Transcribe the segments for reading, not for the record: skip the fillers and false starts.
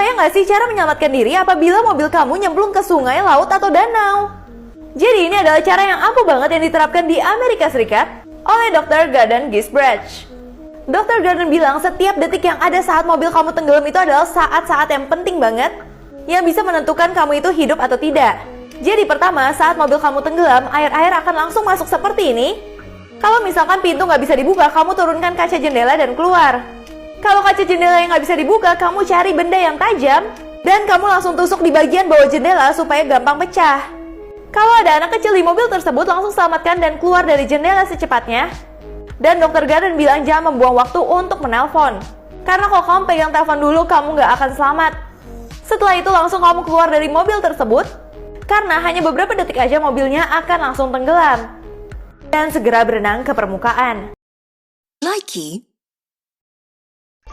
Kebayang gak sih cara menyelamatkan diri apabila mobil kamu nyemplung ke sungai, laut, atau danau? Jadi ini adalah cara yang ampuh banget yang diterapkan di Amerika Serikat oleh Dr. Gordon Gisbrecht. Dr. Gordon bilang setiap detik yang ada saat mobil kamu tenggelam itu adalah saat-saat yang penting banget yang bisa menentukan kamu itu hidup atau tidak. Jadi pertama, saat mobil kamu tenggelam, air akan langsung masuk seperti ini. Kalau misalkan pintu nggak bisa dibuka, kamu turunkan kaca jendela dan keluar. Kalau kaca jendela yang nggak bisa dibuka, kamu cari benda yang tajam dan kamu langsung tusuk di bagian bawah jendela supaya gampang pecah. Kalau ada anak kecil di mobil tersebut, langsung selamatkan dan keluar dari jendela secepatnya. Dan Dr. Gordon bilang jangan membuang waktu untuk menelpon. Karena kalau kamu pegang telepon dulu, kamu nggak akan selamat. Setelah itu langsung kamu keluar dari mobil tersebut, karena hanya beberapa detik aja mobilnya akan langsung tenggelam. Dan segera berenang ke permukaan. Likey.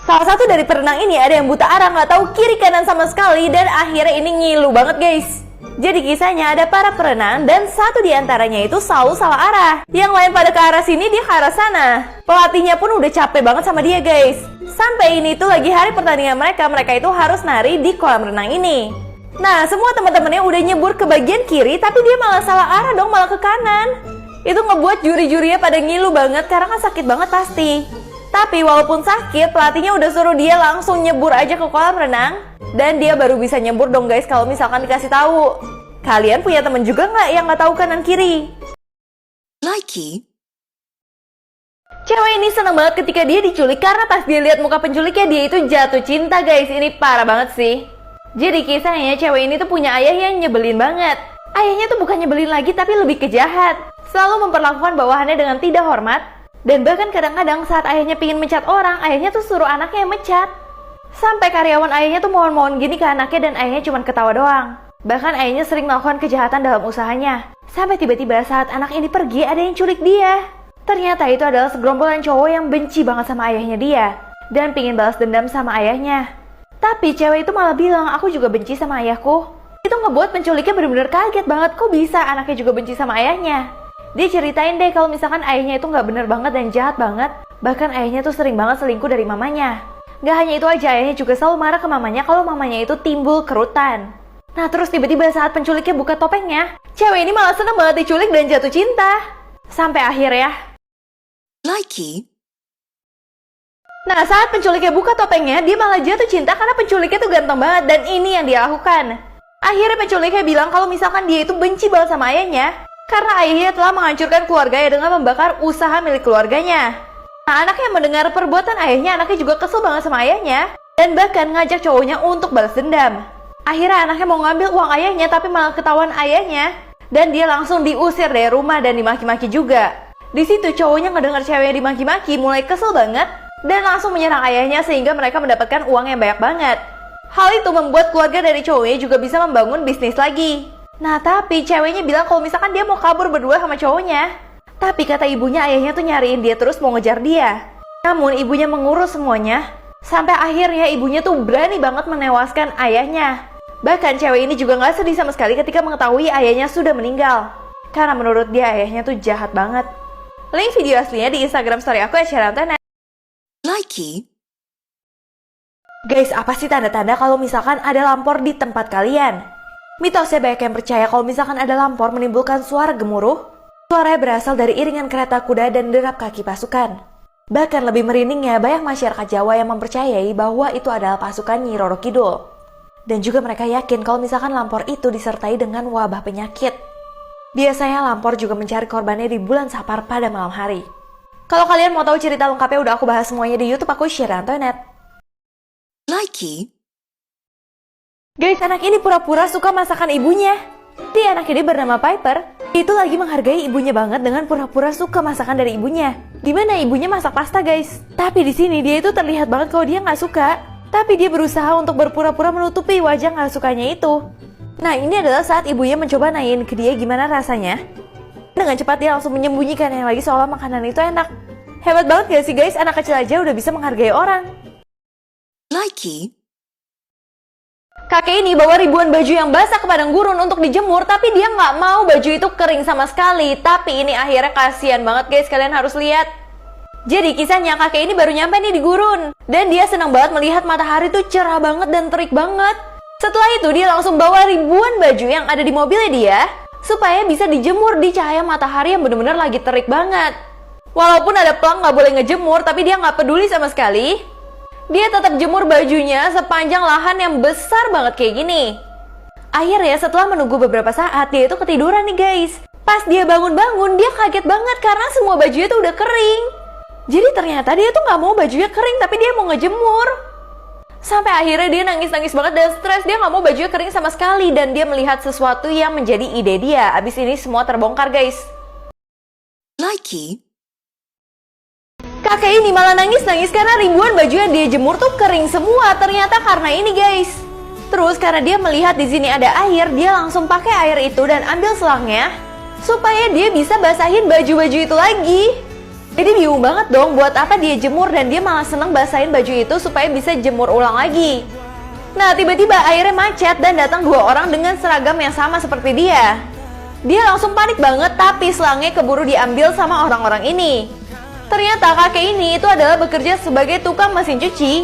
Salah satu dari perenang ini ada yang buta arah, nggak tahu kiri kanan sama sekali, dan akhirnya ini ngilu banget guys. Jadi kisahnya ada para perenang dan satu di antaranya itu selalu salah arah. Yang lain pada ke arah sini, dia ke arah sana. Pelatihnya pun udah capek banget sama dia guys. Sampai ini tuh lagi hari pertandingan mereka itu harus nari di kolam renang ini. Nah, semua teman-temannya udah nyebur ke bagian kiri, tapi dia malah salah arah dong, malah ke kanan. Itu ngebuat juri-jurinya pada ngilu banget karena kan sakit banget pasti. Tapi walaupun sakit, pelatihnya udah suruh dia langsung nyebur aja ke kolam renang. Dan dia baru bisa nyebur dong guys kalau misalkan dikasih tahu. Kalian punya temen juga nggak yang nggak tahu kanan kiri? Likey. Cewek ini seneng banget ketika dia diculik karena pas dia lihat muka penculiknya dia itu jatuh cinta guys. Ini parah banget sih. Jadi kisahnya cewek ini tuh punya ayah yang nyebelin banget. Ayahnya tuh bukan nyebelin lagi tapi lebih kejahat. Selalu memperlakukan bawahannya dengan tidak hormat. Dan bahkan kadang-kadang saat ayahnya pingin mencat orang, ayahnya tuh suruh anaknya yang mencat. Sampai karyawan ayahnya tuh mohon-mohon gini ke anaknya dan ayahnya cuma ketawa doang. Bahkan ayahnya sering melakukan kejahatan dalam usahanya. Sampai tiba-tiba saat anak ini pergi ada yang culik dia. Ternyata itu adalah segerombolan cowok yang benci banget sama ayahnya dia. Dan pingin balas dendam sama ayahnya. Tapi cewek itu malah bilang, aku juga benci sama ayahku. Itu ngebuat penculiknya bener-bener kaget banget, kok bisa anaknya juga benci sama ayahnya. Dia ceritain deh kalau misalkan ayahnya itu nggak bener banget dan jahat banget. Bahkan ayahnya tuh sering banget selingkuh dari mamanya. Gak hanya itu aja, ayahnya juga selalu marah ke mamanya kalau mamanya itu timbul kerutan. Nah terus tiba-tiba saat penculiknya buka topengnya, cewek ini malah seneng banget diculik dan jatuh cinta. Sampai akhirnya Likey. Nah saat penculiknya buka topengnya, dia malah jatuh cinta karena penculiknya tuh ganteng banget dan ini yang dia lakukan. Akhirnya penculiknya bilang kalau misalkan dia itu benci banget sama ayahnya karena ayahnya telah menghancurkan keluarganya dengan membakar usaha milik keluarganya. Nah anaknya mendengar perbuatan ayahnya, anaknya juga kesel banget sama ayahnya dan bahkan ngajak cowoknya untuk balas dendam. Akhirnya anaknya mau ngambil uang ayahnya tapi malah ketahuan ayahnya dan dia langsung diusir dari rumah dan dimaki-maki juga. Di situ cowoknya ngedengar ceweknya dimaki-maki, mulai kesel banget dan langsung menyerang ayahnya sehingga mereka mendapatkan uang yang banyak banget. Hal itu membuat keluarga dari cowoknya juga bisa membangun bisnis lagi. Nah tapi ceweknya bilang kalau misalkan dia mau kabur berdua sama cowoknya. Tapi kata ibunya ayahnya tuh nyariin dia terus mau ngejar dia. Namun ibunya mengurus semuanya. Sampai akhirnya ibunya tuh berani banget menewaskan ayahnya. Bahkan cewek ini juga gak sedih sama sekali ketika mengetahui ayahnya sudah meninggal. Karena menurut dia ayahnya tuh jahat banget. Link video aslinya di Instagram story aku @syarantanet. Likey. Guys, apa sih tanda-tanda kalau misalkan ada lampor di tempat kalian? Mitosnya banyak yang percaya kalau misalkan ada lampor menimbulkan suara gemuruh. Suaranya berasal dari iringan kereta kuda dan derap kaki pasukan. Bahkan lebih merindingnya, banyak masyarakat Jawa yang mempercayai bahwa itu adalah pasukan Nyi Roro Kidul. Dan juga mereka yakin kalau misalkan lampor itu disertai dengan wabah penyakit. Biasanya lampor juga mencari korbannya di bulan Sapar pada malam hari. Kalau kalian mau tahu cerita lengkapnya udah aku bahas semuanya di YouTube aku Syarantanet. Likey. Guys, anak ini pura-pura suka masakan ibunya. Di anak ini bernama Piper, itu lagi menghargai ibunya banget dengan pura-pura suka masakan dari ibunya. Dimana ibunya masak pasta guys. Tapi di sini dia itu terlihat banget kalau dia nggak suka. Tapi dia berusaha untuk berpura-pura menutupi wajah nggak sukanya itu. Nah ini adalah saat ibunya mencoba nanyain ke dia gimana rasanya. Dengan cepat dia langsung menyembunyikan yang lagi seolah makanan itu enak. Hebat banget gak sih guys, anak kecil aja udah bisa menghargai orang. Likey. Kakek ini bawa ribuan baju yang basah ke padang gurun untuk dijemur, tapi dia nggak mau baju itu kering sama sekali. Tapi ini akhirnya kasihan banget guys, kalian harus lihat. Jadi kisahnya kakek ini baru nyampe nih di gurun. Dan dia senang banget melihat matahari tuh cerah banget dan terik banget. Setelah itu dia langsung bawa ribuan baju yang ada di mobilnya dia supaya bisa dijemur di cahaya matahari yang bener-bener lagi terik banget. Walaupun ada pelang nggak boleh ngejemur, tapi dia nggak peduli sama sekali. Dia tetap jemur bajunya sepanjang lahan yang besar banget kayak gini. Akhirnya setelah menunggu beberapa saat, dia itu ketiduran nih guys. Pas dia bangun-bangun, dia kaget banget karena semua bajunya tuh udah kering. Jadi ternyata dia tuh nggak mau bajunya kering, tapi dia mau ngejemur. Sampai akhirnya dia nangis-nangis banget dan stres. Dia nggak mau bajunya kering sama sekali. Dan dia melihat sesuatu yang menjadi ide dia. Abis ini semua terbongkar guys. Likey, Kakek ini malah nangis-nangis karena ribuan baju yang dia jemur tuh kering semua. Ternyata karena ini guys. Terus karena dia melihat di sini ada air, dia langsung pakai air itu dan ambil selangnya supaya dia bisa basahin baju-baju itu lagi. Jadi bingung banget dong buat apa dia jemur, dan dia malah seneng basahin baju itu supaya bisa jemur ulang lagi. Nah tiba-tiba airnya macet dan datang dua orang dengan seragam yang sama seperti dia. Dia langsung panik banget, tapi selangnya keburu diambil sama orang-orang ini. Ternyata kakek ini itu adalah bekerja sebagai tukang mesin cuci.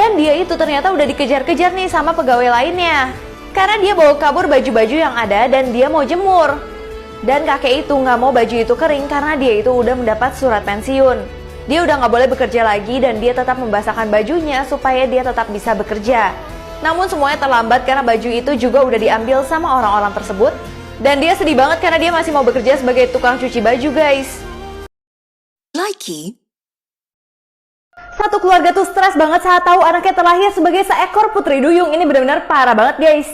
Dan dia itu ternyata udah dikejar-kejar nih sama pegawai lainnya. Karena dia bawa kabur baju-baju yang ada dan dia mau jemur. Dan kakek itu nggak mau baju itu kering karena dia itu udah mendapat surat pensiun. Dia udah nggak boleh bekerja lagi dan dia tetap membasahkan bajunya supaya dia tetap bisa bekerja. Namun semuanya terlambat karena baju itu juga udah diambil sama orang-orang tersebut. Dan dia sedih banget karena dia masih mau bekerja sebagai tukang cuci baju guys. Likey, Satu keluarga tuh stres banget saat tahu anaknya terlahir sebagai seekor putri duyung. Ini benar-benar parah banget guys.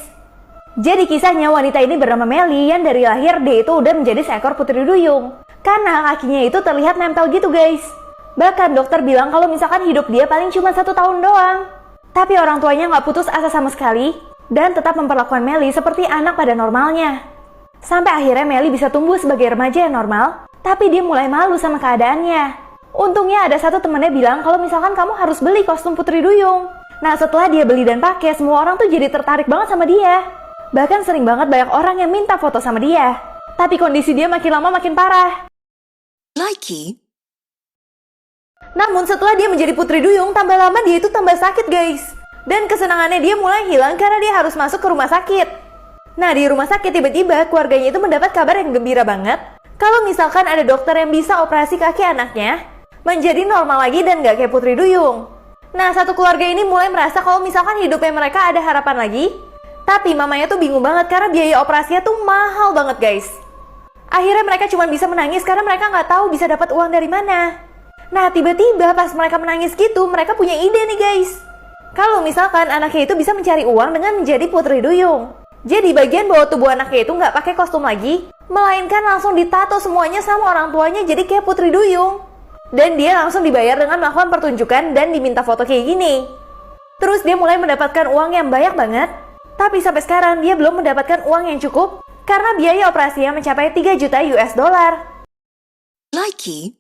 Jadi kisahnya wanita ini bernama Melly yang dari lahir dia itu udah menjadi seekor putri duyung. Karena kakinya itu terlihat nempel gitu guys. Bahkan dokter bilang kalau misalkan hidup dia paling cuma 1 tahun doang. Tapi orang tuanya nggak putus asa sama sekali dan tetap memperlakukan Melly seperti anak pada normalnya. Sampai akhirnya Melly bisa tumbuh sebagai remaja yang normal, tapi dia mulai malu sama keadaannya. Untungnya ada satu temennya bilang kalau misalkan kamu harus beli kostum putri duyung. Nah setelah dia beli dan pakai, semua orang tuh jadi tertarik banget sama dia. Bahkan sering banget banyak orang yang minta foto sama dia. Tapi kondisi dia makin lama makin parah. Likey, Namun setelah dia menjadi putri duyung, tambah lama dia itu tambah sakit guys. Dan kesenangannya dia mulai hilang karena dia harus masuk ke rumah sakit. Nah di rumah sakit tiba-tiba keluarganya itu mendapat kabar yang gembira banget. Kalau misalkan ada dokter yang bisa operasi kaki anaknya menjadi normal lagi dan gak kayak putri duyung. Nah satu keluarga ini mulai merasa kalau misalkan hidupnya mereka ada harapan lagi. Tapi mamanya tuh bingung banget karena biaya operasinya tuh mahal banget guys. Akhirnya mereka cuma bisa menangis karena mereka nggak tahu bisa dapat uang dari mana. Nah tiba-tiba pas mereka menangis gitu, mereka punya ide nih guys. Kalau misalkan anaknya itu bisa mencari uang dengan menjadi putri duyung. Jadi bagian bawah tubuh anaknya itu nggak pakai kostum lagi, melainkan langsung ditato semuanya sama orang tuanya jadi kayak putri duyung. Dan dia langsung dibayar dengan melakukan pertunjukan dan diminta foto kayak gini. Terus dia mulai mendapatkan uang yang banyak banget. Tapi sampai sekarang dia belum mendapatkan uang yang cukup karena biaya operasinya mencapai 3 juta US dollar. Likey,